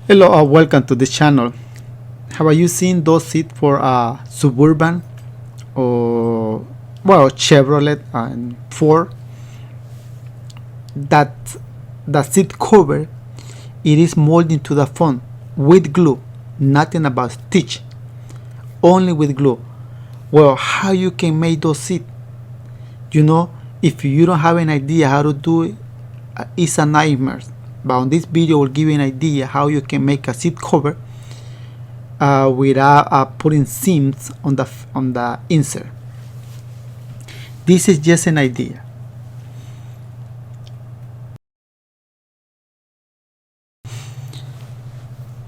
Hello, welcome to this channel. Have you seen those seats for Suburban or Chevrolet and Ford? That the seat cover, it is molded to the phone with glue. Nothing about stitch, only with glue. Well, how you can make those seats? If you don't have an idea how to do it, it's a nightmare. But on this video, will give you an idea how you can make a seat cover without putting seams on the insert. This is just an idea.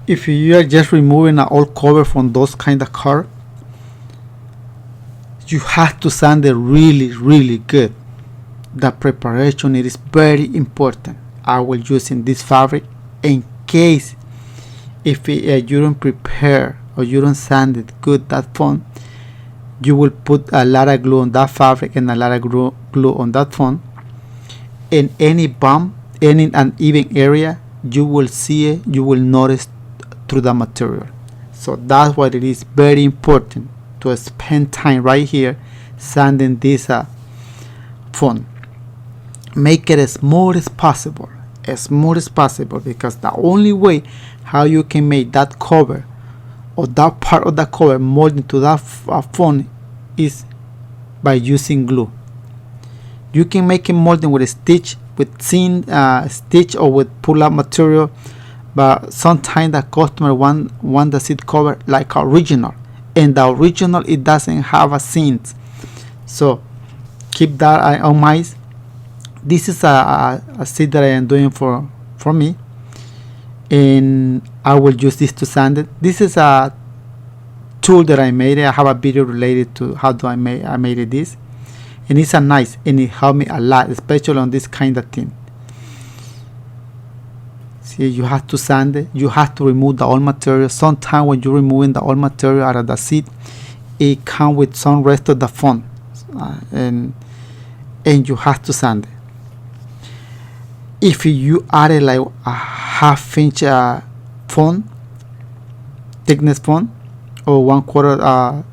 If you are just removing an old cover from those kind of car, you have to sand it really good. The preparation, it is very important. I will using this fabric in case if you don't prepare or you don't sand it good, that phone, you will put a lot of glue on that fabric and a lot of glue on that phone. In any bump, any uneven area, you will see it, you will notice through the material. So that's why it is very important to spend time right here sanding this phone. Make it as smooth as possible, because the only way how you can make that cover or that part of the cover molded to that phone is by using glue. You can make it molding with a stitch, with seam stitch, or with pull-up material, but sometimes the customer want the seat cover like original, and the original, it doesn't have a seams. So keep that on mind. This is a seat that I am doing for me, and I will use this to sand it. This is a tool that I made. I have a video related to how do I made this, and it's a nice, and it helped me a lot, especially on this kind of thing. See, you have to sand it. You have to remove the old material. Sometimes when you're removing the old material out of the seat, it comes with some rest of the phone, and you have to sand it. If you added like a half-inch phone, thickness phone, or 1/4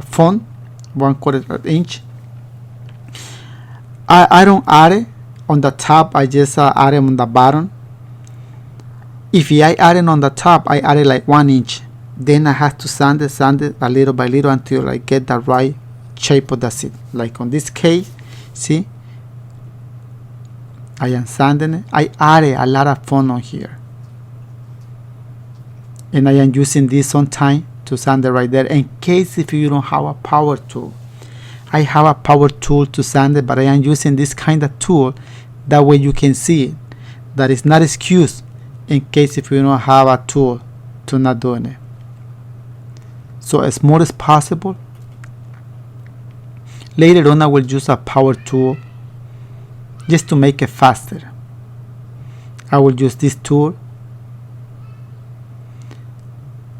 phone, 1/4 inch, I don't add it on the top. I just add it on the bottom. If I add it on the top, I add it like 1 inch. Then I have to sand it a little by little until I get the right shape of the seat. Like on this case, see, I am sanding it. I added a lot of foam on here, and I am using this sometime to sand it right there. In case if you don't have a power tool, I have a power tool to sand it, but I am using this kind of tool. That way you can see it. That is not excuse in case if you don't have a tool to not doing it. So as smooth as possible. Later on I will use a power tool just to make it faster. I will use this tool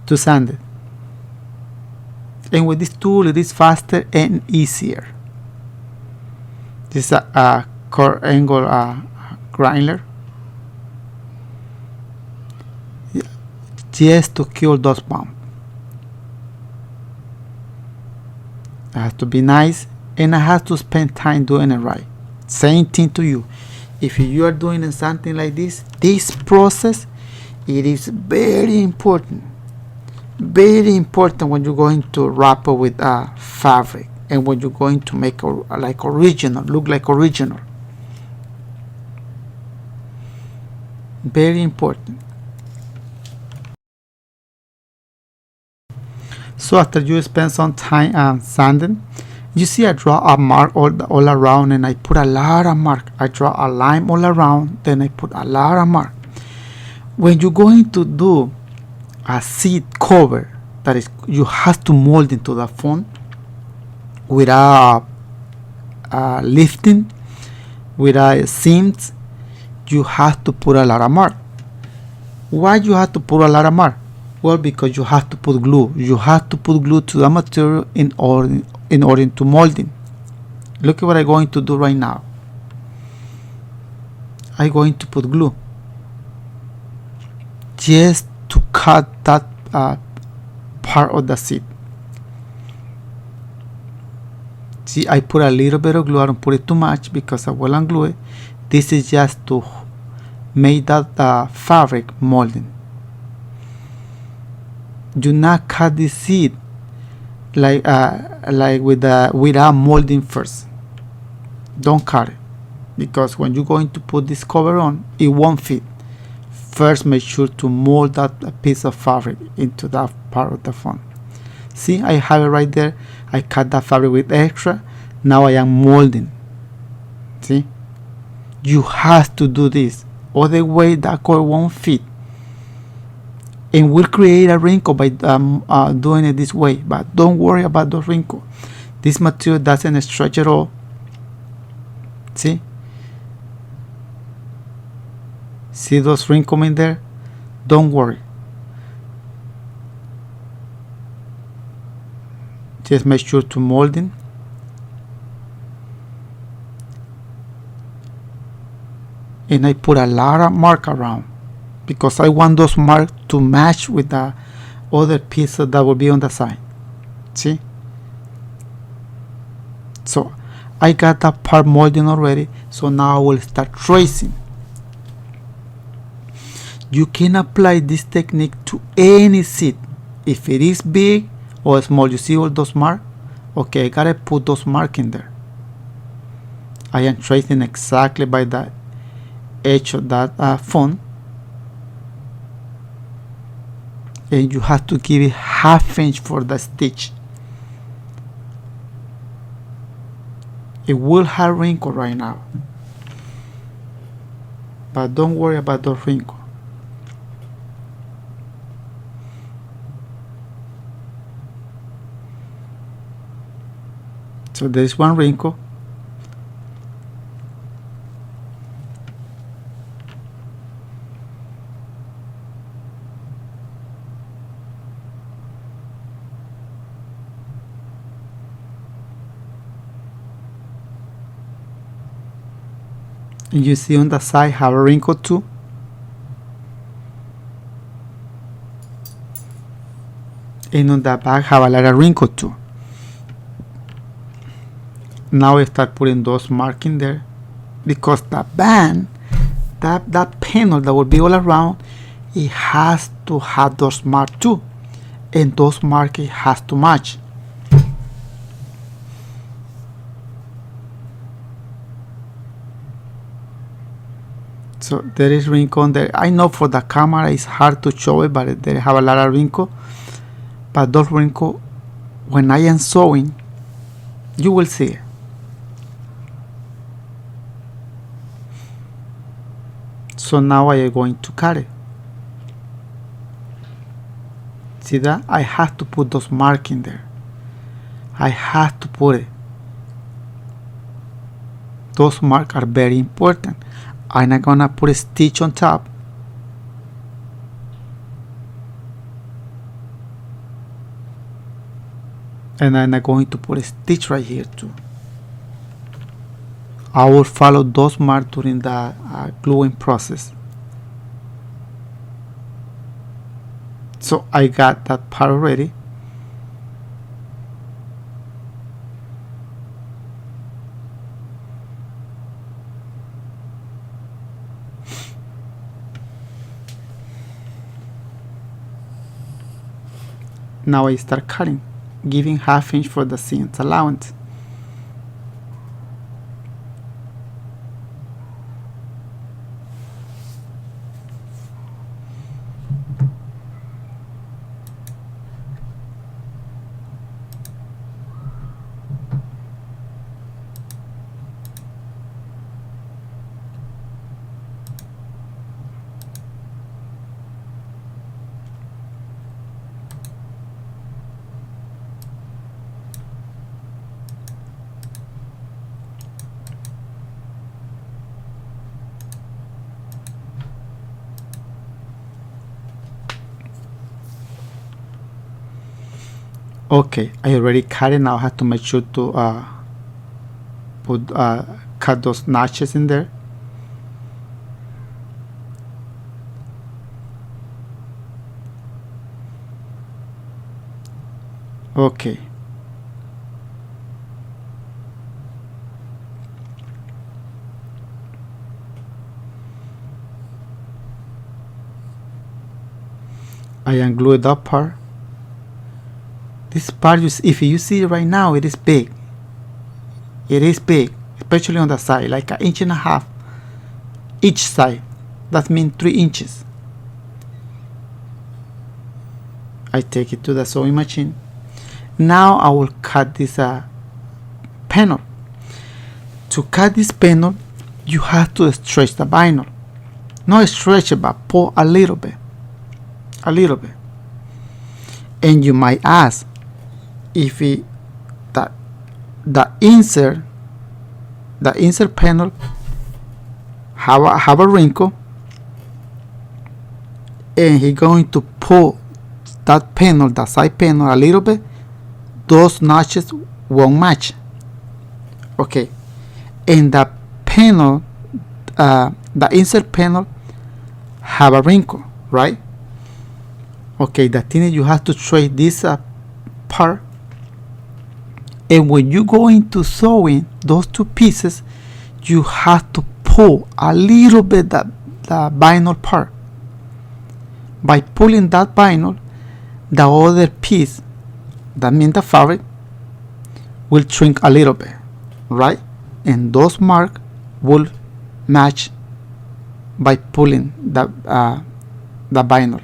to sand it, and with this tool it is faster and easier. This is a core angle grinder, just to kill those bumps. I have to be nice, and I have to spend time doing it right. Same thing to you. If you are doing something like this process, it is very important when you're going to wrap it with fabric, and when you're going to make look like original. Very important. So after you spend some time sanding, you see I draw a mark all around, and I put a lot of mark. I draw a line all around, then I put a lot of mark. When you're going to do a seat cover, that is, you have to mold into the phone without lifting, without seams. You have to put a lot of mark. Why you have to put a lot of mark? Well, because you have to put glue. You have to put glue to the material in order to molding. Look at what I'm going to do right now. I'm going to put glue. just to cut that part of the seat. See, I put a little bit of glue. I don't put it too much because I will unglue it. This is just to make that fabric molding. Do not cut the seat like without molding first. Don't cut it, because when you're going to put this cover on, it won't fit. First, make sure to mold that piece of fabric into that part of the phone. See, I have it right there. I cut that fabric with extra. Now I am molding. See, you have to do this, other way that cover won't fit, and will create a wrinkle by doing it this way. But don't worry about those wrinkles. This material doesn't stretch at all. See those wrinkles in there? Don't worry. Just make sure to molding. And I put a lot of mark around, because I want those marks to match with the other pieces that will be on the side. See? So I got that part molding already, so now I will start tracing. You can apply this technique to any seat, if it is big or small. You see all those marks? Okay, I gotta put those marks in there. I am tracing exactly by the edge of that font, and you have to give it 1/2 inch for the stitch. It will have wrinkle right now, but don't worry about those wrinkles. So there's one wrinkle. And you see on the side have a wrinkle too. And on the back have a lot of wrinkle too. Now I start putting those marks in there, because the band, that panel that will be all around, it has to have those marks too, and those marks it has to match. So there is wrinkle on there. I know for the camera it's hard to show it, but they have a lot of wrinkle. But those wrinkles, when I am sewing, you will see it. So now I am going to cut it. See that? I have to put those marks in there. I have to put it. Those marks are very important. I'm not gonna put a stitch on top. And I'm not going to put a stitch right here too. I will follow those marks during the gluing process. So I got that part already. Now I start cutting, giving 1/2 inch for the seams allowance. Okay, I already cut it. Now I have to make sure to cut those notches in there. Okay. I unglued that part. This part, if you see it right now, it is big. It is big, especially on the side, like 1.5 inches each side. That means 3 inches. I take it to the sewing machine. Now I will cut this panel. To cut this panel, you have to stretch the vinyl. Not stretch it, but pull a little bit. A little bit. And you might ask if the insert panel have a wrinkle, and he's going to pull that panel, the side panel, a little bit. Those notches won't match. Okay, and the panel, the insert panel have a wrinkle, right? Okay, the thing is, you have to trade this part, and when you go into sewing those two pieces, you have to pull a little bit the vinyl part. By pulling that vinyl, the other piece, that means the fabric, will shrink a little bit, right? And those marks will match by pulling the vinyl.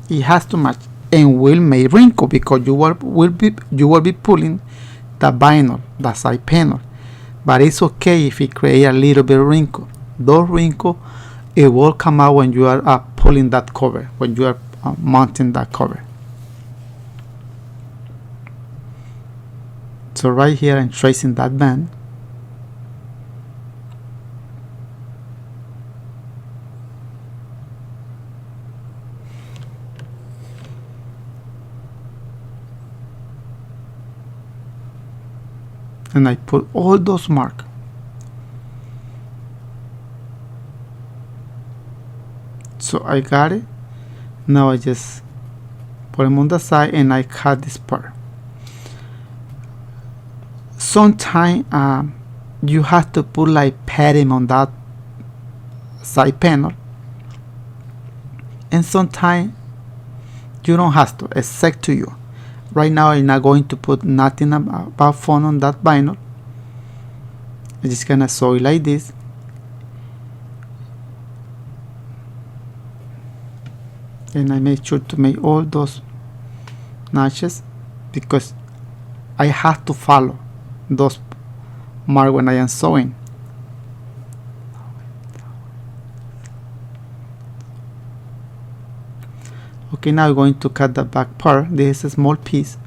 It has to match, and will make wrinkle because you will be pulling the vinyl, the side panel. But it's okay if it create a little bit of wrinkle. Those wrinkles, it will come out when you are pulling that cover, when you are mounting that cover. So right here I'm tracing that band. And I put all those marks. So I got it. Now I just put them on the side and I cut this part. Sometimes you have to put like padding on that side panel, and sometimes you don't have to. It's up to you. Right now I'm not going to put nothing about fun on that vinyl. I'm just gonna sew it like this. And I make sure to make all those notches because I have to follow those marks when I am sewing. Okay, now I'm going to cut the back part. This is a small piece.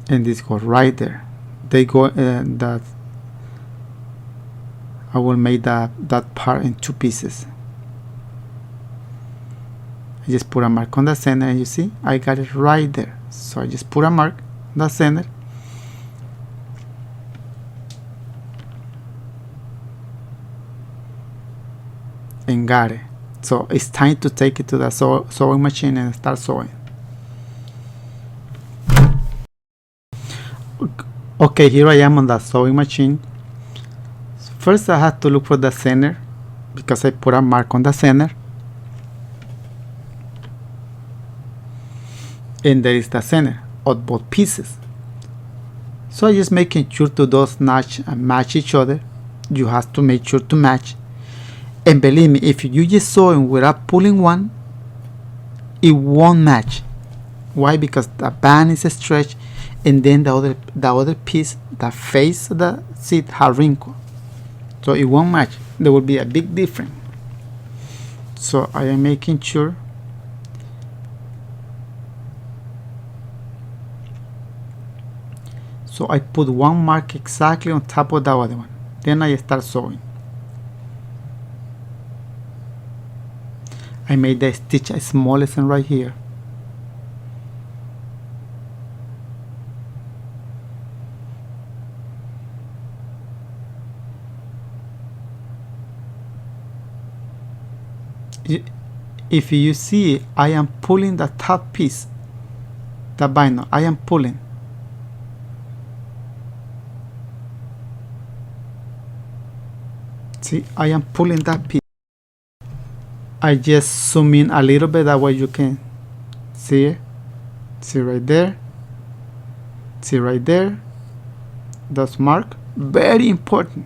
And this goes right there. They go that I will make that part in 2 pieces. I just put a mark on the center, and you see I got it right there. So I just put a mark on the center, and got it. So it's time to take it to the sewing machine and start sewing. Okay, here I am on the sewing machine. First I have to look for the center because I put a mark on the center, and there is the center of both pieces. So I just making sure to those notches match each other. You have to make sure to match, and believe me, if you just sewing without pulling one, it won't match. Why? Because the band is stretched, and then the other piece, the face of the seat, has wrinkle, so it won't match. There will be a big difference. So I am making sure. So I put one mark exactly on top of the other one. Then I start sewing. I made the stitch as small as right here. If you see, I am pulling the top piece, the vinyl, I am pulling. See, I am pulling that piece. I just zoom in a little bit, that way you can see it. See right there. See right there. That's mark. Very important.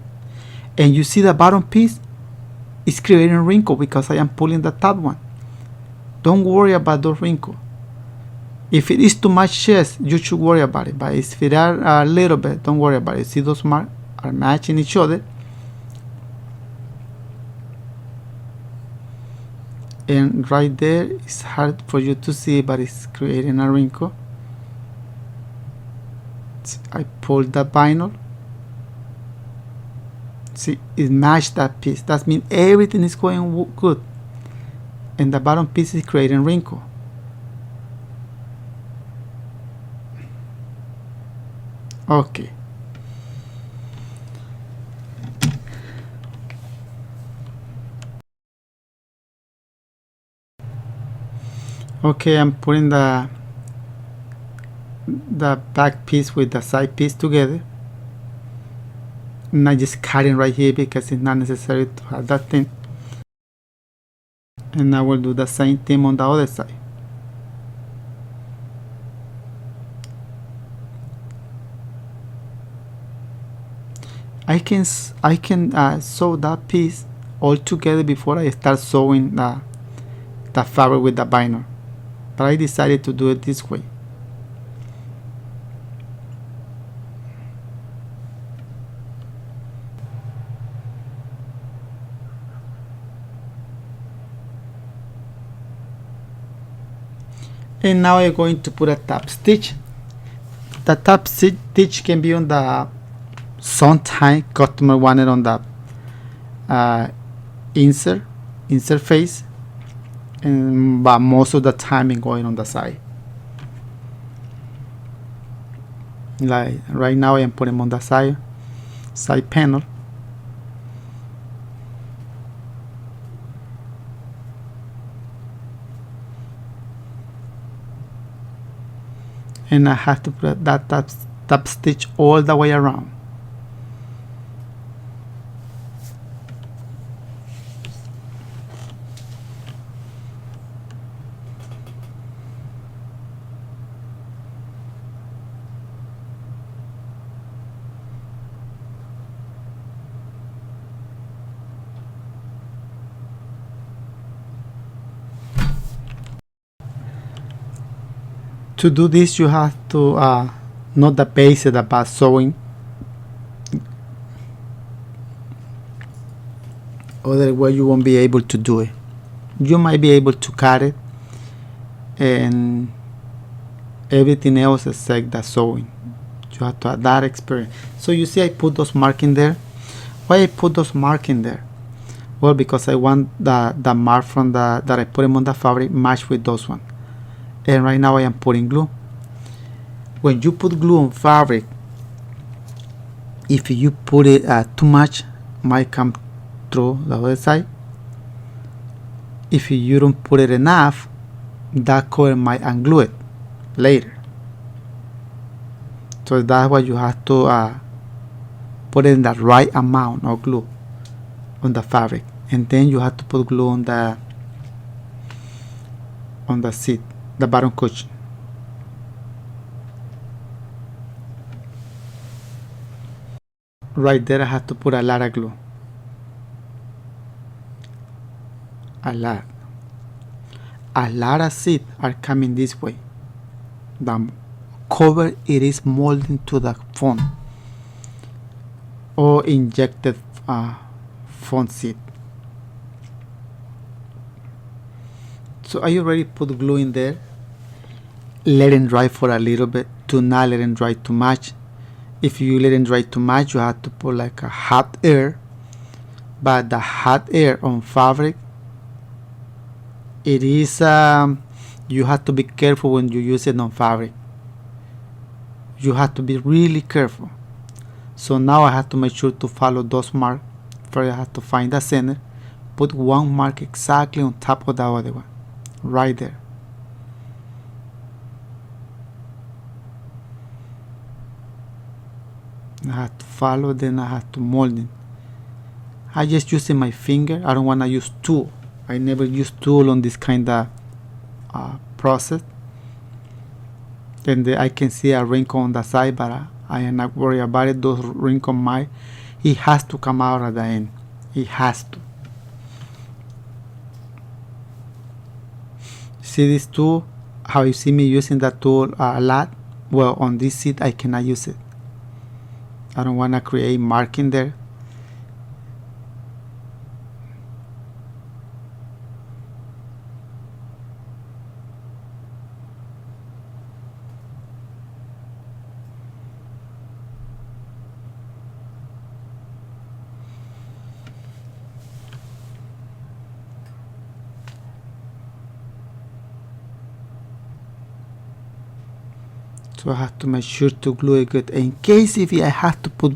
And you see the bottom piece is creating a wrinkle because I am pulling the top one. Don't worry about those wrinkles. If it is too much chest, you should worry about it. But if it are a little bit, don't worry about it. See, those marks are matching each other. And right there, it's hard for you to see, but it's creating a wrinkle. See, I pulled the vinyl. See, it matched that piece. That means everything is going good. And the bottom piece is creating wrinkle. Okay. Okay, I'm putting the back piece with the side piece together. And I just cutting right here because it's not necessary to have that thing. And I will do the same thing on the other side. I can sew that piece all together before I start sewing the fabric with the vinyl, but I decided to do it this way. And now I'm going to put a top stitch. The top stitch can be on the sometimes customer wanted on the insert face, but most of the time I'm going on the side. Like right now I am putting on the side panel. And I have to put that top stitch all the way around. To do this, you have to not the base of the back sewing. Otherwise, you won't be able to do it. You might be able to cut it and everything else except the sewing. You have to have that experience. So you see, I put those marks in there. Why I put those marks in there? Well, because I want the mark from that I put them on the fabric match with those ones. And right now I am putting glue. When you put glue on fabric, if you put it too much, might come through the other side. If you don't put it enough, that color might unglue it later. So that's why you have to put in the right amount of glue on the fabric, and then you have to put glue on the seat, the bottom cushion. Right there I have to put a lot of glue. A lot of seats are coming this way. The cover it is molding to the foam or injected foam seat. So I already put glue in there. Let it dry for a little bit. Do not let it dry too much. If you let it dry too much, you have to put like a hot air. But the hot air on fabric, it is you have to be careful when you use it on fabric. You have to be really careful. So now I have to make sure to follow those marks. First I have to find the center, put one mark exactly on top of the other one, right there. I have to follow, then I have to mold it. I just using my finger. I don't want to use tool. I never use tool on this kind of process. And I can see a wrinkle on the side, but I am not worried about it. Those wrinkles it has to come out at the end. It has to. See this tool? How you see me using that tool a lot? Well, on this seat I cannot use it. I don't want to create marking there. So I have to make sure to glue it good. In case if I have to put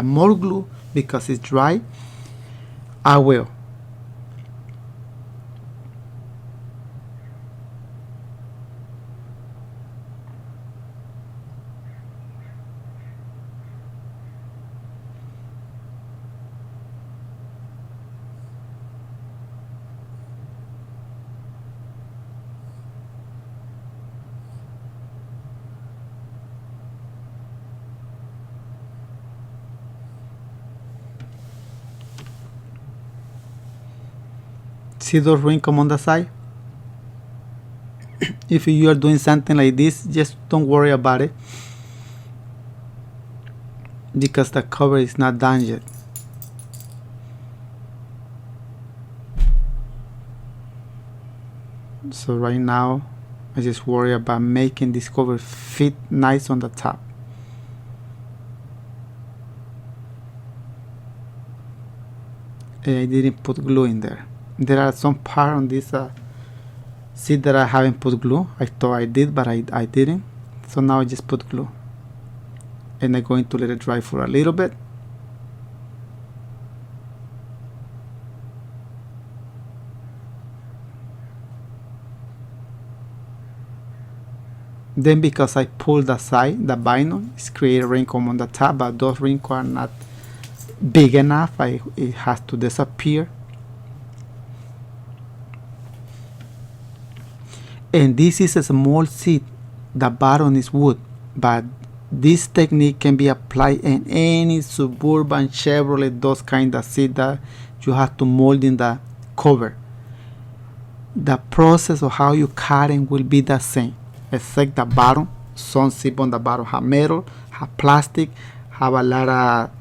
more glue because it's dry, I will. See those wrinkles on the side? If you are doing something like this, just don't worry about it, because the cover is not done yet. So right now I just worry about making this cover fit nice on the top. And I didn't put glue in there. There are some parts on this seat that I haven't put glue. I thought I did, but I didn't. So now I just put glue. And I'm going to let it dry for a little bit. Then because I pulled the side, the vinyl, it's created a wrinkle on the top, but those wrinkles are not big enough. It has to disappear. And this is a small seat. The bottom is wood, but this technique can be applied in any Suburban, Chevrolet, those kind of seat that you have to mold in the cover. The process of how you cut it will be the same, except the bottom. Some seat on the bottom have metal, have plastic, have a lot of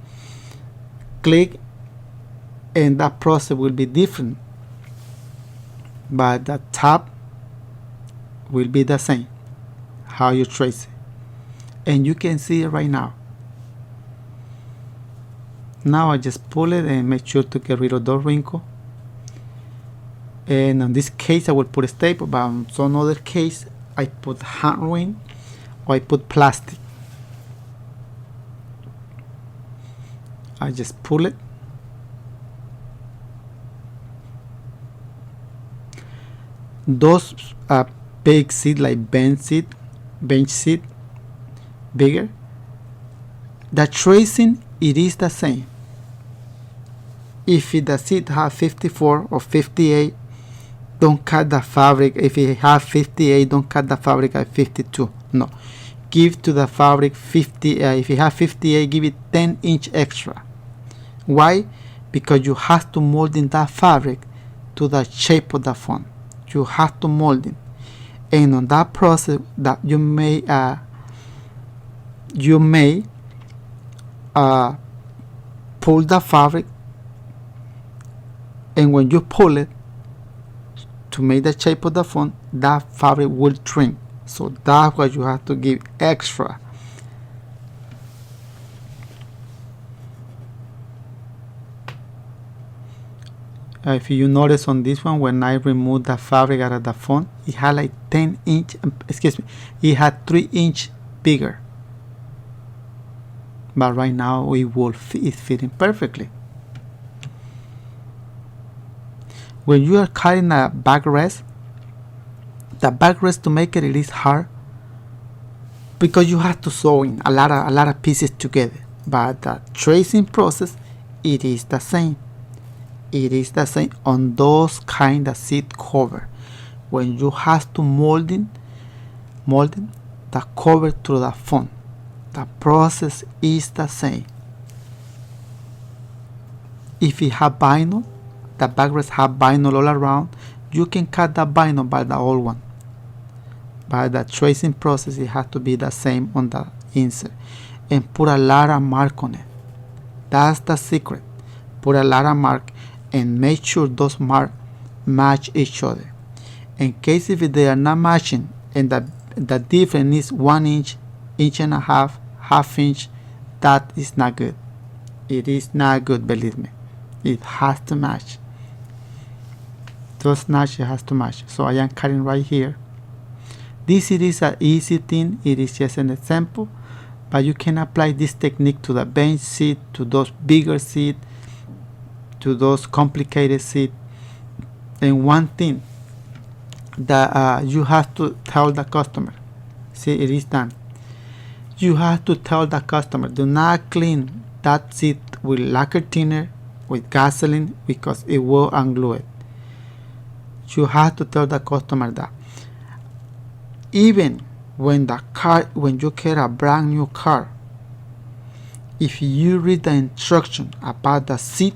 click, and that process will be different. But the top will be the same, how you trace it. And you can see it right now. Now I just pull it and make sure to get rid of those wrinkles. And in this case I will put a staple, but in some other case I put hand ring or I put plastic. I just pull it. Those big seat like bench seat, bigger, the tracing it is the same. If the seat have 54 or 58, don't cut the fabric. If it have 58, don't cut the fabric at 52. No, give to the fabric 50. If you have 58, give it 10-inch extra. Why? Because you have to mold in that fabric to the shape of the font. You have to mold it, and on that process that you may pull the fabric, and when you pull it to make the shape of the font, that fabric will shrink. So that's why you have to give extra. If you notice on this one, when I remove the fabric out of the font, it had like 10-inch, excuse me, it had 3-inch bigger. But right now it's fitting perfectly. when you are cutting a backrest, the backrest to make it is hard because you have to sew in a lot of pieces together. But the tracing process, it is the same. It is the same on those kind of seat cover. When you have to molding the cover through the phone, the process is the same. If you have vinyl, the backrest have vinyl all around, you can cut the vinyl by the old one. But the tracing process, it has to be the same on the insert. And put a lot of mark on it. That's the secret. Put a lot of mark and make sure those marks match each other. In case if they are not matching and the difference is 1 inch, inch and a half, half inch, that is not good. It is not good, believe me. It has to match. Those notches has to match. So I am cutting right here. This it is an easy thing. It is just an example, but you can apply this technique to the bench seat, to those bigger seat, to those complicated seat. And one thing that you have to tell the customer, see, it is done. You have to tell the customer, do not clean that seat with lacquer thinner, with gasoline, because it will unglue it. You have to tell the customer that. Even when you get a brand new car, if you read the instruction about the seat,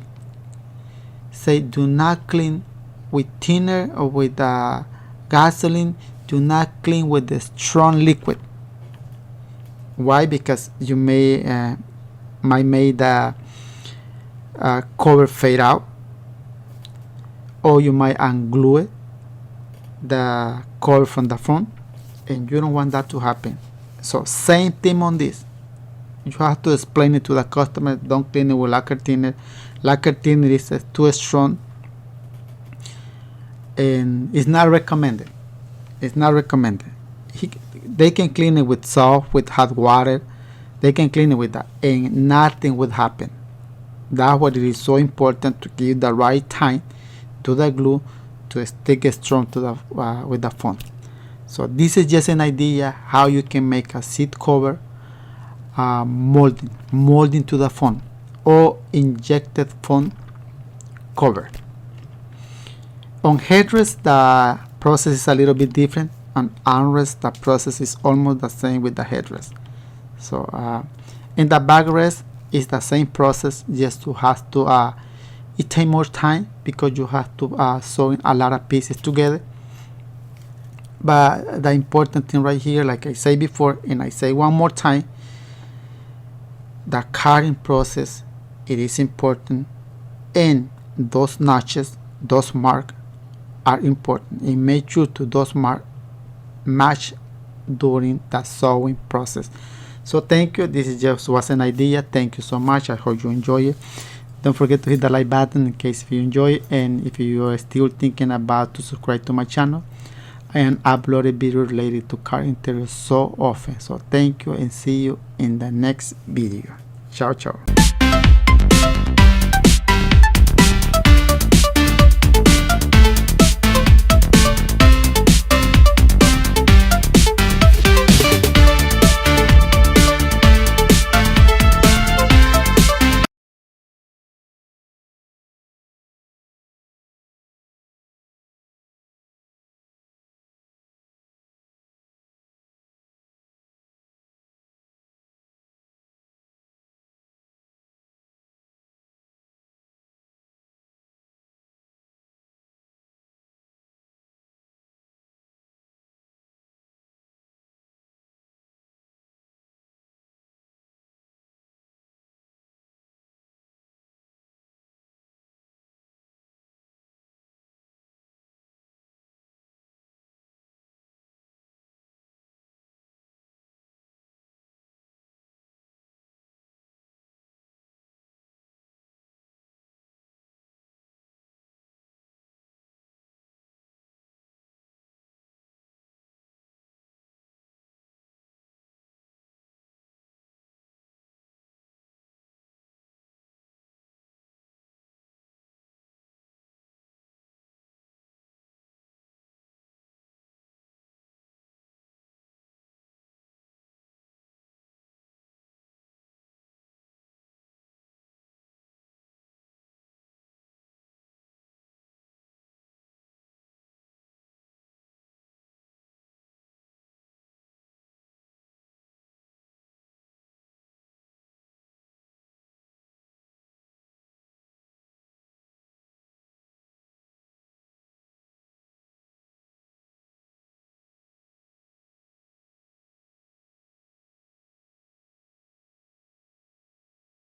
say do not clean with thinner or with gasoline, do not clean with the strong liquid. Why? Because you might make the cover fade out, or you might unglue it, the cover from the front, and you don't want that to happen. So same thing on this. You have to explain it to the customer. Don't clean it with lacquer thinner. Lacquer thinner is too strong and it's not recommended. It's not recommended. They can clean it with soap, with hot water. They can clean it with that and nothing would happen. That's why it is so important to give the right time to the glue to stick it strong to the with the phone. So this is just an idea how you can make a seat cover molding to the phone or injected phone cover. On headrest, the process is a little bit different. On armrest, the process is almost the same with the headrest. So in the backrest, it's the same process, just to have to it takes more time because you have to sew in a lot of pieces together. But the important thing right here, like I said before and I say one more time, the cutting process, it is important, and those notches, those marks are important, and make sure to those marks match during the sewing process. So thank you. This is just was an idea. Thank you so much. I hope you enjoy it. Don't forget to hit the like button in case if you enjoy it, and if you are still thinking about to subscribe to my channel, I am uploading videos related to car interiors so often. So thank you and see you in the next video. Ciao ciao.